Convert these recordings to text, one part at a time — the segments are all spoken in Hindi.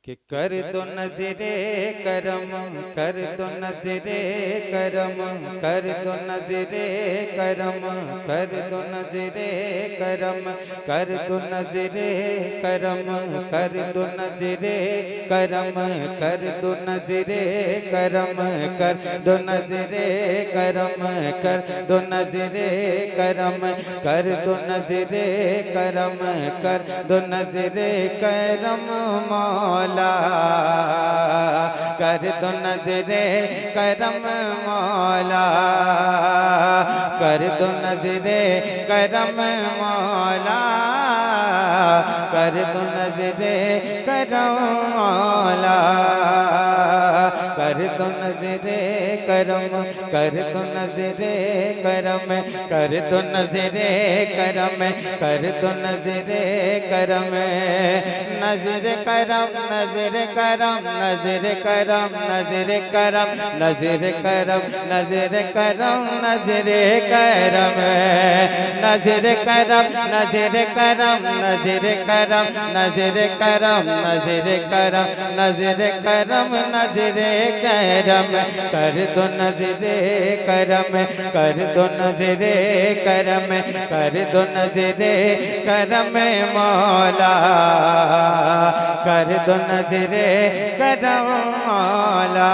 कि कर दो नजरे करम, कर दो नजरे करम, कर दो नजरे करम, कर दो नजरे करम, कर दो नजरे करम, कर दो नजरे करम, कर दो नजरे करम, कर दो नजरे करम, कर दो नजरे करम, कर दो नजरे करम, कर दो नजरे करम मौला, कर दो नजरे करम मौला, कर दो नजरे करम मौला, कर दो नजरे करम मौला, कर दो नजरे करम, कर दो नजरे करम, कर दो नजरे करम, कर दो नजरे करम, नजर करम, नजर करम, नजर करम, नजर करम, नजर करम, नजर करम, नजर करम, नजर करम, नजर करम, नजर करम, नजर करम, नजर करम, नजर करम, नजर करम, कर दो नजरे करम, कर दो नजरे करम, कर दो नजरे करम मौला, कर दो नजरे करम मौला।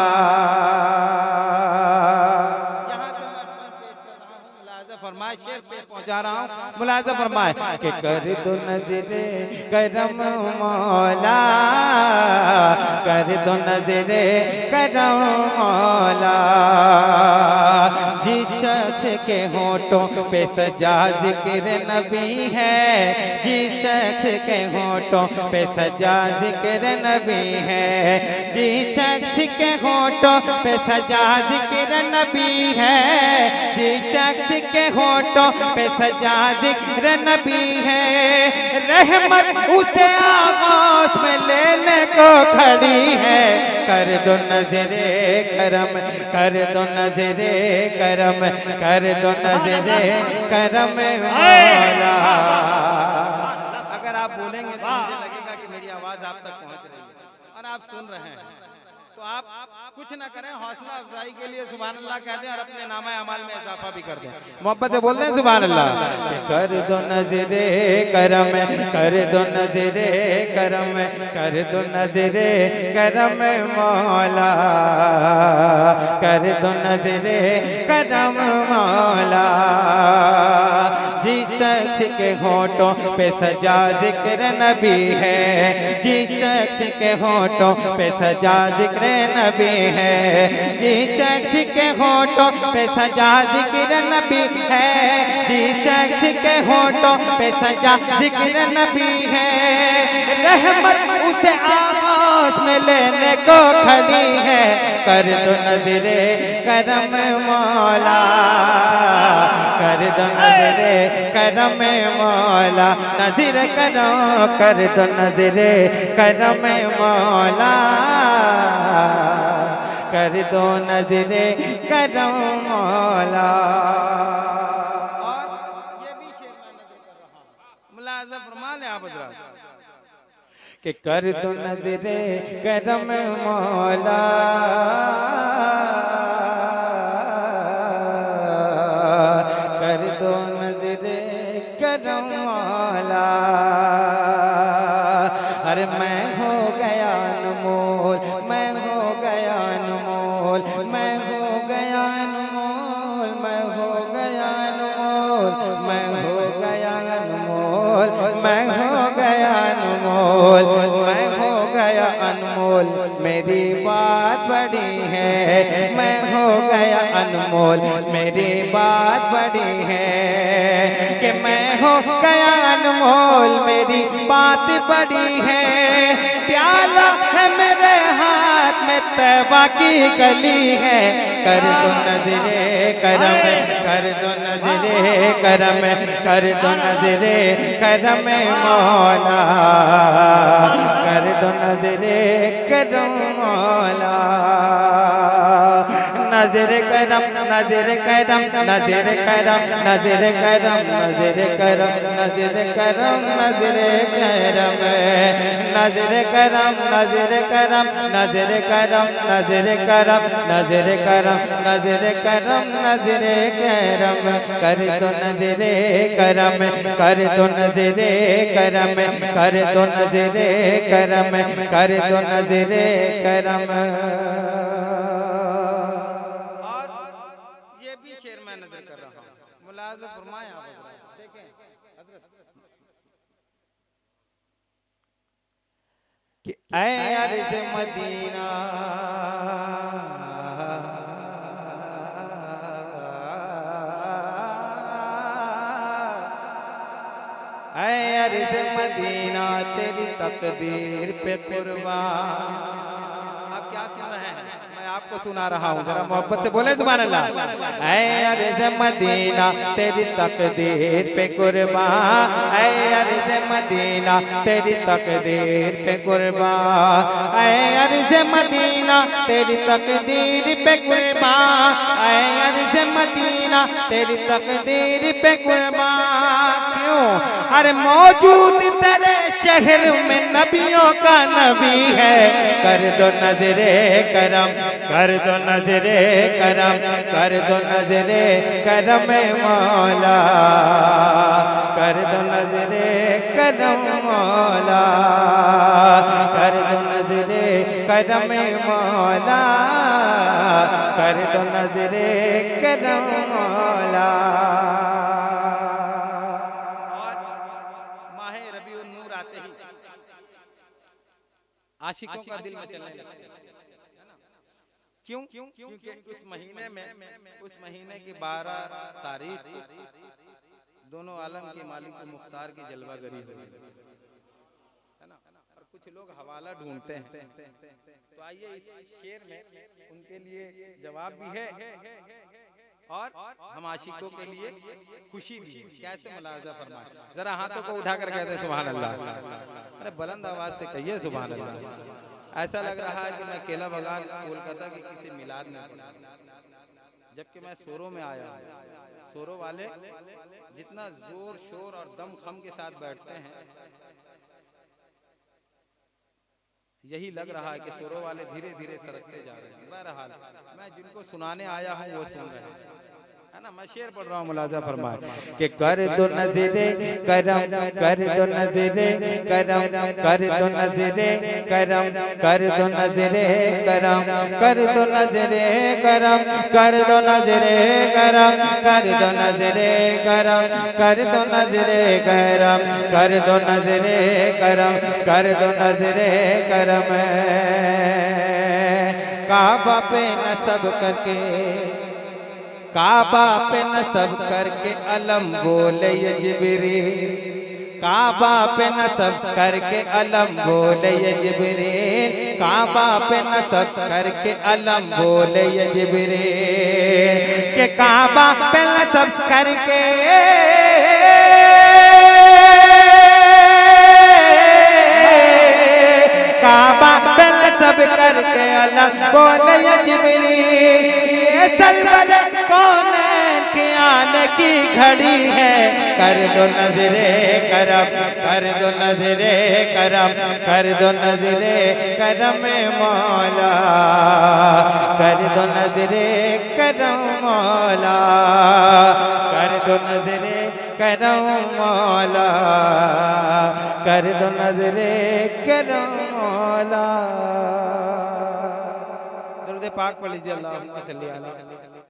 फरमाए शेर पे पहुंचा रहा हूँ, मुलाज़ा फरमाए कि कर दो नजरे करम मौला, कर दो नजरे करम मौला, जिस शख्स के होठों पे सजा जिक्र नबी है, जिस शख्स के होठों पे सजा जिक्र नबी है, जिस शख्स के होठों पे सजा जिक्र नबी है, जिस शख्स के होठों पे सजा जिक्र नबी है, रहमत उसे आगोश में लेने को खड़ी है, कर दो नजरे करम, कर दो नजरे करम, कर दो नजरे करम मौला। अगर आप बोलेंगे तो मुझे लगेगा कि मेरी आवाज आप तक पहुंच रही है और आप सुन रहे हैं, तो आप कुछ ना करें, हौसला अफजाई के लिए सुभान अल्लाह कह दें और अपने नामा अमाल में इजाफा भी कर दें, मोहब्बत से बोल दें सुभान अल्लाह। कर दो नजरे करम, कर दो नजरे करम, कर दो नजरे करम मौला, कर दो नजरे करम मौला, जिस शख्स के होठों पे सजा जिक्र नबी है, जिस शख्स के होठों पे सजा जिक्र नबी है, जिस शख्स के होठों पे सजा जिक्र नबी है, जिस शख्स के होठों पे सजा जिक्र नबी है, रहमत उसे आकाश में लेने को खड़ी है, कर दो नजरे करम मौला, कर दो नजरे करम मौला, नजर करो कर दो नजरे करम मौला, कर दो नजरे करम मौला। और ये भी शेर मैं नजर कर रहा हूं, मुलाज़ा फरमा ले आप हज़रात कि कर दो नजरे करम मौला, कर दो नजरे करम मौला, अरे मैं हो गया अनमोल, मैं हो गया अनमोल, मैं हो गया अनमोल, मैं हो गया अनमोल, मैं हो गया अनमोल, मैं हो गया अनमोल, मैं हो गया अनमोल, मेरी बात बड़ी है, मैं हो गया अनमोल, मेरी बात बड़ी है, कि मैं हो गया अनमोल, मेरी बात बड़ी है, प्याला है मेरे हाथ में तैबा की गली है, कर दो नजरे करम, कर दो नजरे करम, कर दो नजरे करम मौला, कर दो नजरे करम मौला, नजर करम नजर करम नजर करम नजर करम नजर करम नजर करम नजर करम नजर करम नजर करम नजर करम नजर करम नजर करम नजर करम नजर करम कर दो नजर करम कर दो नजर करम कर दो नजर करम कर दो नजर करम। और ये भी शेर मैं नजर कर रहा हूँ, मुलाज़ा फरमाएं आप देखें कि ऐ अर्ज़ मदीना ऐ अर्ज़ मदीना तेरी तकदीर पे कुर्बान। आप क्या सुन रहे हैं, मैं आपको सुना रहा हूँ, जरा मोहब्बत से बोले सुभान अल्लाह। ऐ अर्ज़ मदीना तेरी तकदीर पे कुर्बान ऐ अर्ज़ मदीना तेरी तकदीर पे कुर्बान ऐ अर्ज़ मदीना तेरी तकदीर पे कुर्बान ऐ अर्ज़ मदीना तेरी तकदीर पे कुर्बान। क्यों? अरे मौजूद तेरे शहर में नबियों का नबी है। कर दो नजरे करम कर दो नजरे करम कर दो नजरे करम मौला कर दो नजरे करम मौला कर दो नजरे करम मौला कर दो नजरे करम मौला। आशिकों का दिल मचलने लगता है ना? क्यों? क्योंकि उस महीने में उस महीने की 12 तारीख दोनों आलम के मालिक मुख्तार की जलवागरी हुई है ना। और कुछ लोग हवाला ढूंढते हैं, तो आइए इस शेर में उनके लिए जवाब भी है और हम आशिकों के लिए खुशी भी है। कैसे मुलाज़ा फरमाए, जरा हाथों को उठाकर कहते हैं सुभान अल्लाह। अरे बुलंद आवाज से कहिए सुभान अल्लाह। ऐसा लग रहा है कि मैं केला बगान कोलकाता के किसी मिलाद में, जबकि मैं सोरो में आया हूँ। सोरो वाले जितना जोर शोर और दम खम के साथ बैठते हैं, यही लग रहा है कि सोरो वाले धीरे धीरे सरकते जा रहे हैं। बहरहाल मैं जिनको सुनाने आया हूँ वो सुन रहे हैं, है ना। मैं शेर पढ़ रहा हूँ, मुलाज़ा फरमाए कि कर दो नजरे करम कर दो नजरे करम कर दो नजरे करम कर दो नजरे करम कर दो नजरे करम कर दो नजरे करम कर दो नजरे करम कर दो नजरे करम कर दो नजरे करम कर दो नजरे करम। काबा पे नसब करके काबा पे नसब करके अलम बोले ये जिब्रील काबा पे नसब करके अलम बोले ये जिब्रील काबा पे नसब करके अलम बोले ये जिब्रील के काबा पे नसब करके काबा पे नसब करके अलम बोले ये जिब्रील ये सरवर कौन के आने की घड़ी है। कर दो नजरे करम कर दो नजरे करम कर दो नजरे करम मौला कर दो नजरे करम मौला कर दो नजरे करम मौला कर दो नजरे करम मौला। दरूद पाक पढ़ लीजिए, अल्लाहुम्मा सल्ली अला